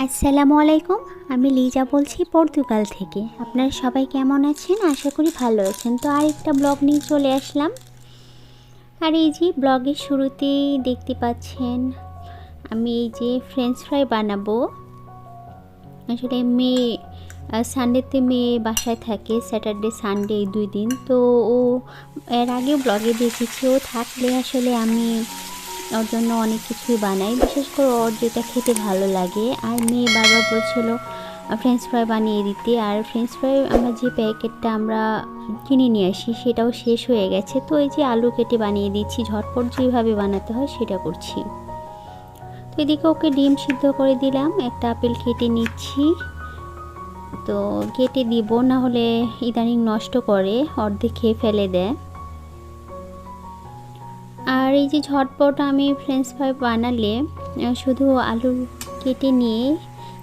আসসালামু আলাইকুম। আমি লিজা বলছি পর্তুগাল থেকে। আপনারা সবাই কেমন আছেন? আশা করি ভালো আছেন। তো আরেকটা ব্লগ নিয়ে চলে আসলাম। আর এই যে ব্লগের শুরুতেই দেখতে পাচ্ছেন আমি এই যে ফ্রেঞ্চ ফ্রাই বানাবো। আসলে মেয়ে সানডেতে মেয়ে বাসায় থাকে, স্যাটারডে সানডে এই 2 দিন। তো ও এর আগেও ব্লগে দেখেছি, ও থাকলে আসলে আমি ওর জন্য অনেক কিছুই বানাই, বিশেষ করে ওর যেটা খেতে ভালো লাগে। আর মেয়ে বারবার বলছিল ফ্রেঞ্চ ফ্রাই বানিয়ে দিতে। আর ফ্রেঞ্চ ফ্রাই আমরা যে প্যাকেটটা আমরা কিনে নিয়ে আসি সেটাও শেষ হয়ে গেছে। তো এই যে আলু কেটে বানিয়ে দিচ্ছি, ঝটপট যেভাবে বানাতে হয় সেটা করছি। তো এদিকে ওকে ডিম সিদ্ধ করে দিলাম, একটা আপেল কেটে নিচ্ছি। তো কেটে দিব, না হলে ইদানিং নষ্ট করে, অর্ধেক খেয়ে ফেলে দেয়। আর এই যে ঝটপট আমি ফ্রেঞ্চ ফ্রাই বানালে শুধু আলু কেটে নিয়ে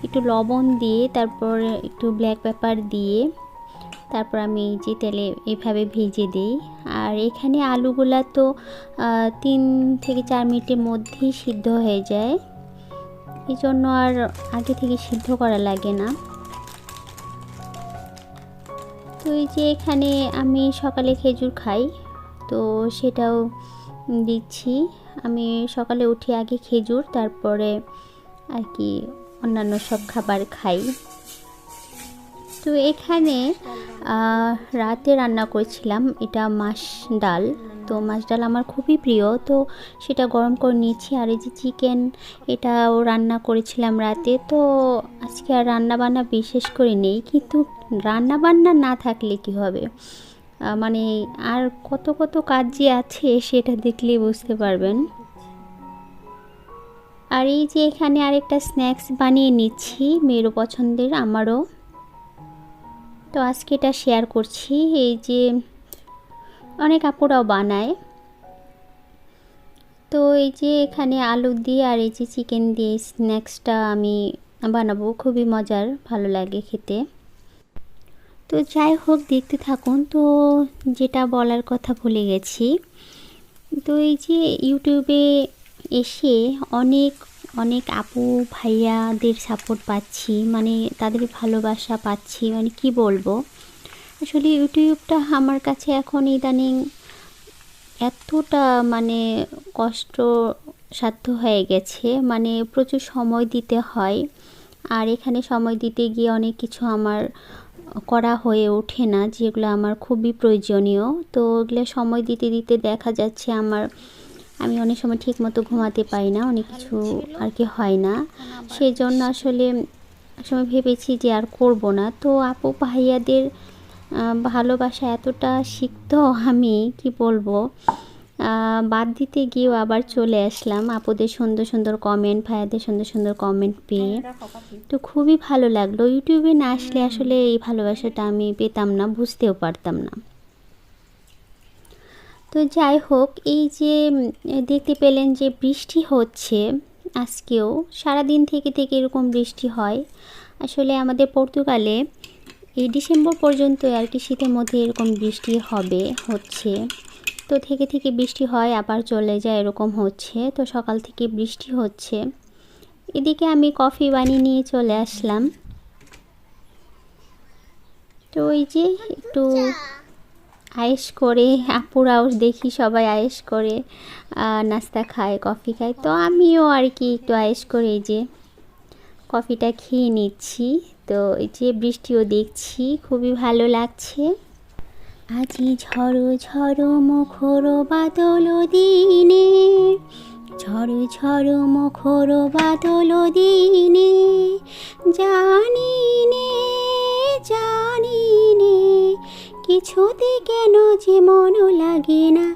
একটু লবণ দিয়ে, তারপর একটু ব্ল্যাক পেপার দিয়ে, তারপর আমি এই যে তেলে এভাবে ভেজে দিই। আর এখানে আলুগুলা তো 3 থেকে 4 মিনিটের মধ্যেই সিদ্ধ হয়ে যায়, এই জন্য আর আগে থেকে সিদ্ধ করা লাগে না। তো এই যে এখানে আমি সকালে খেজুর খাই, তো সেটাও দিচ্ছি। আমি সকালে উঠে আগে খেজুর, তারপরে আর কি অন্যান্য সব খাবার খাই। তো এখানে রাতে রান্না করেছিলাম এটা মাছ ডাল। তো মাছ ডাল আমার খুবই প্রিয়, তো সেটা গরম করে নিয়েছি। আর এই যে চিকেন, এটাও রান্না করেছিলাম রাতে। তো আজকে আর রান্নাবান্না বিশেষ করে নেই, কিন্তু রান্নাবান্না না থাকলে কি হবে, মানে আর কত কত কাজ যে আছে সেটা দেখলেই বুঝতে পারবেন। আর এই যে এখানে আরেকটা স্ন্যাক্স বানিয়ে নিচ্ছি, মেয়েরও পছন্দের, আমারও। তো আজকে এটা শেয়ার করছি। এই যে অনেক আপুরাও বানায়। তো এই যে এখানে আলু দিয়ে আর এই যে চিকেন দিয়ে স্ন্যাক্সটা আমি বানাবো, খুবই মজার, ভালো লাগে খেতে। তো যাই হোক, দেখতে থাকুন। তো যেটা বলার কথা ভুলে গেছি, তো এই যে ইউটিউবে এসে অনেক অনেক আপু ভাইয়াদের সাপোর্ট পাচ্ছি, মানে তাদের ভালোবাসা পাচ্ছি, মানে কি বলবো। আসলে ইউটিউবটা আমার কাছে এখন ইদানিং এতটা মানে কষ্টসাধ্য হয়ে গেছে, মানে প্রচুর সময় দিতে হয়। আর এখানে সময় দিতে গিয়ে অনেক কিছু আমার করা হয়ে ওঠে না, যেগুলো আমার খুবই প্রয়োজনীয়। তো ওগুলো সময় দিতে দিতে দেখা যাচ্ছে আমি অনেক সময় ঠিক মতো ঘুমাতে পারি না, অনেক কিছু আর কি হয় না। সেই জন্য আসলে সময় ভেবেছি যে আর করব না। তো আপু ভাইয়াদের ভালোবাসা এতটা সিক্ত, আমি কি বলবো, বাদ দিতে গিয়েও আবার চলে আসলাম আপুদের সুন্দর সুন্দর কমেন্ট, ভাইয়াদের সুন্দর সুন্দর কমেন্ট পেয়ে। তো খুবই ভালো লাগলো। ইউটিউবে না আসলে আসলে এই ভালোবাসাটা আমি পেতাম না, বুঝতেও পারতাম না। তো যাই হোক, এই যে দেখতে পেলেন যে বৃষ্টি হচ্ছে আজকেও, সারাদিন থেকে এরকম বৃষ্টি হয়। আসলে আমাদের পর্তুগালে এই ডিসেম্বর পর্যন্ত আর কি শীতের মধ্যে এরকম বৃষ্টি হচ্ছে। তো থেকে বৃষ্টি হয়, আবার চলে যায়, এরকম হচ্ছে। তো সকাল থেকে বৃষ্টি হচ্ছে। এদিকে আমি কফি বানিয়ে নিয়ে চলে আসলাম। তো এই যে একটু আয়েশ করে, আপুরাও দেখি সবাই আয়েশ করে নাস্তা খায়, কফি খায়। তো আমিও আর কি একটু আয়েশ করে এই যে কফিটা খেয়ে নিচ্ছি। তো এই যে বৃষ্টিও দেখছি, খুবই ভালো লাগছে। আজি ঝড়ো ঝড়ো মুখর বাদল দিনে, ঝড়ো ঝড়ো মুখর বাদল দিনে, জানি নে কিছুতে কেন যে মন লাগে না,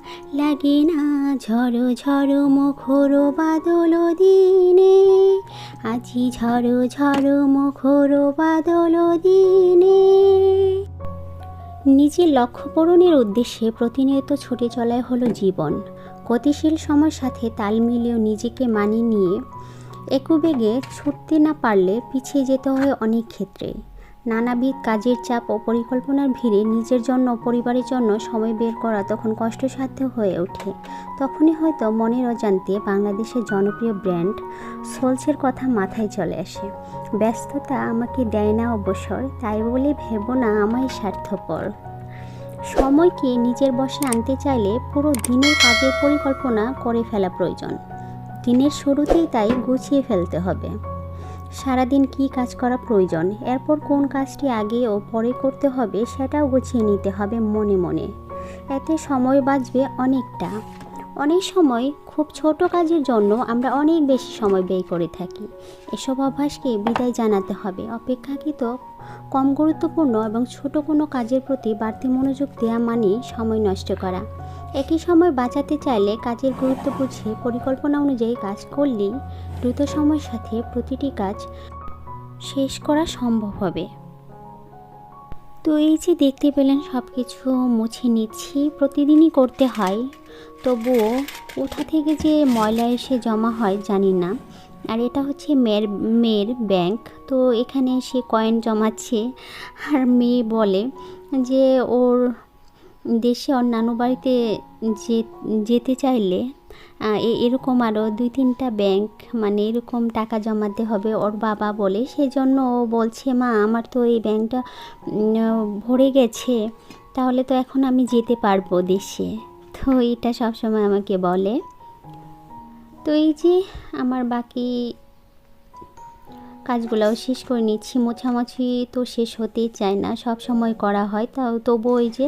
ঝড়ো ঝড়ো মুখর বাদল দিনে, আজি ঝড়ো ঝড়ো মুখর বাদল দিনে। নিজের লক্ষ্য পূরণের উদ্দেশ্যে প্রতিনিয়ত ছুটে চলাই হলো জীবন। গতিশীল সময়ের সাথে তাল মিলিয়েও নিজেকে মানিয়ে নিয়ে একবেগে ছুটতে না পারলে পিছিয়ে যেতে হয় অনেক ক্ষেত্রে। নানাবিধ কাজের চাপ ও পরিকল্পনার ভিড়ে নিজের জন্য পরিবারের জন্য সময় বের করা তখন কষ্টসাধ্য হয়ে ওঠে। তখনই হয়তো মনের অজান্তে বাংলাদেশের জনপ্রিয় ব্র্যান্ড সোলসের কথা মাথায় চলে আসে। ব্যস্ততা আমাকে দেয় না অবসর, তাই বলে ভেবো না আমায় স্বার্থপর। সময়কে নিজের বশে আনতে চাইলে পুরো দিনের কাজের পরিকল্পনা করে ফেলা প্রয়োজন। দিনের শুরুতেই তাই গুছিয়ে ফেলতে হবে সারাদিন কী কাজ করা প্রয়োজন, এরপর কোন কাজটি আগে ও পরে করতে হবে সেটাও গুছিয়ে নিতে হবে মনে মনে। এতে সময় বাঁচবে অনেকটা। অনেক সময় খুব ছোট কাজের জন্য আমরা অনেক বেশি সময় ব্যয় করে থাকি। এসব অভ্যাসকে বিদায় জানাতে হবে। অপেক্ষাকৃত কম গুরুত্বপূর্ণ এবং ছোট কোনো কাজের প্রতি বাড়তি মনোযোগ দেওয়া মানে সময় নষ্ট করা। একই সময় বাঁচাতে চাইলে কাজের গুরুত্ব বুঝে পরিকল্পনা অনুযায়ী কাজ করলেই দ্রুত সময়ের সাথে প্রতিটি কাজ শেষ করা সম্ভব হবে। তো এই যে দেখতে পেলেন সব কিছু মুছে নিচ্ছি, প্রতিদিনই করতে হয়, তবুও কোথা থেকে যে ময়লা এসে জমা হয় জানি না। আর এটা হচ্ছে মেয়ের ব্যাংক। তো এখানে সে কয়েন জমাচ্ছে, আর মেয়ে বলে যে ওর দেশে ওর নানু বাড়িতে যেতে চাইলে এরকম আরও 2-3টা ব্যাংক মানে এরকম টাকা জমাতে হবে ওর বাবা বলে। সেজন্য ও বলছে, মা আমার তো এই ব্যাংকটা ভরে গেছে, তাহলে তো এখন আমি যেতে পারবো দেশে। তো এটা সবসময় আমাকে বলে। তো এই যে আমার বাকি কাজগুলোও শেষ করে নিচ্ছি। মোছামুছি তো শেষ হতেই চায় না, সব সময় করা হয়, তবু ওই যে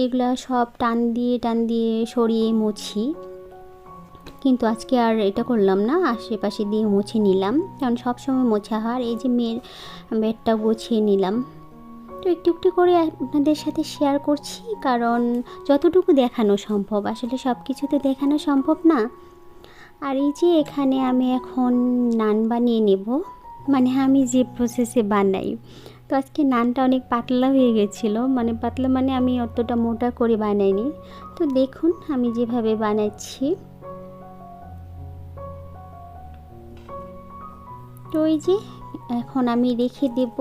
এগুলা সব টান দিয়ে সরিয়ে মুছি। কিন্তু আজকে আর এটা করলাম না, আশেপাশে দিয়ে মুছে নিলাম, কারণ সব সময় মোছা হয়। এই যে মেয়ের বেডটা গুছিয়ে নিলাম। তো একটু একটু করে আপনাদের সাথে শেয়ার করছি, কারণ যতটুকু দেখানো সম্ভব, আসলে সব কিছু তো দেখানো সম্ভব না। আর এই যে এখানে আমি এখন নান বানিয়ে নেব, মানে আমি যে প্রসেসে বানাই। তো আজকে নানটা অনেক পাতলা হয়ে গেছিলো, মানে পাতলা মানে আমি অতটা মোটা করে বানাইনি। তো দেখুন আমি যেভাবে বানাচ্ছি। তো এই যে এখন আমি রেখে দেব।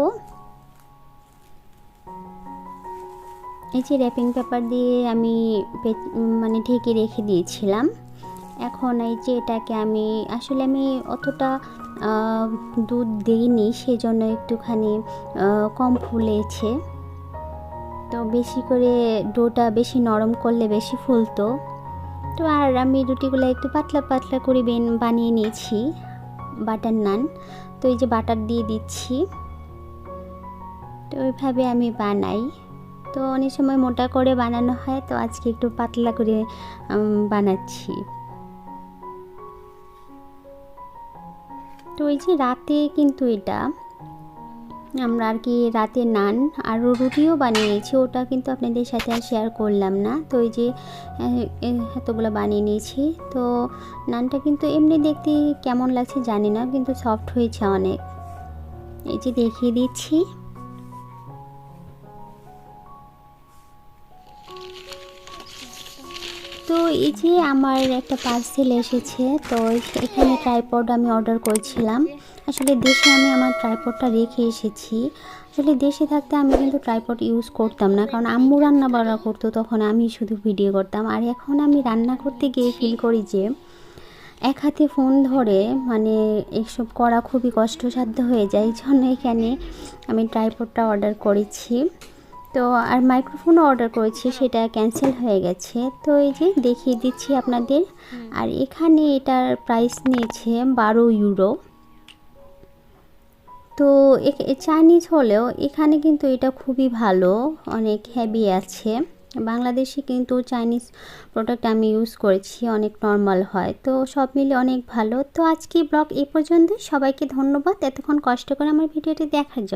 এই যে র্যাপিং পেপার দিয়ে আমি মানে ঢেকে রেখে দিয়েছিলাম। এখন এই যে এটাকে আমি অতটা দুধ দিইনি, সেজন্য একটুখানি কম ফুলেছে। তো বেশি করে ডোটা বেশি নরম করলে বেশি ফুলতো। তো আর আমি রুটিগুলো একটু পাতলা পাতলা করে বানিয়ে নিয়েছি, বাটার নান। তো এই যে বাটার দিয়ে দিচ্ছি। তো ওইভাবে আমি বানাই। তো অনেক সময় মোটা করে বানানো হয়, তো আজকে একটু পাতলা করে বানাচ্ছি। তো এই যে রাতে কিন্তু এটা আমরা আর কি রাতে নান আর রুটিও বানিয়েছি, ওটা কিন্তু আপনাদের সাথে আর শেয়ার করলাম না। তো এই যে এতগুলো বানিয়ে নিয়েছি। তো নানটা কিন্তু এমনি দেখতে কেমন লাগছে জানি না, কিন্তু সফট হয়েছে অনেক। এই যে দেখিয়ে দিচ্ছি। তো এই যে আমার একটা পার্সেল এসেছে। তো এখানে ট্রাইপড আমি অর্ডার করেছিলাম। আসলে দেশে আমি আমার ট্রাইপডটা রেখে এসেছি। আসলে দেশে থাকতে আমি কিন্তু ট্রাইপড ইউজ করতাম না, কারণ আম্মু রান্না বান্না করতো, তখন আমি শুধু ভিডিও করতাম। আর এখন আমি রান্না করতে গিয়ে ফিল করি যে এক হাতে ফোন ধরে মানে এসব করা খুবই কষ্টসাধ্য হয়ে যায়। এই জন্য এখানে আমি ট্রাইপডটা অর্ডার করেছি। তো আর মাইক্রোফোনও অর্ডার করেছি, সেটা ক্যান্সেল হয়ে গেছে। তো এই যে দেখিয়ে দিচ্ছি আপনাদের। আর এখানে এটার প্রাইস নিয়েছে 12 ইউরো। তো চাইনিজ হলেও এখানে কিন্তু এটা খুবই ভালো, অনেক হেভি আছে। বাংলাদেশে কিন্তু চাইনিজ প্রোডাক্ট আমি ইউজ করেছি, অনেক নর্মাল হয়। তো সব মিলে অনেক ভালো। তো আজকে ব্লগ এই পর্যন্তই। সবাইকে ধন্যবাদ এতক্ষণ কষ্ট করে আমার ভিডিওটি দেখার জন্য।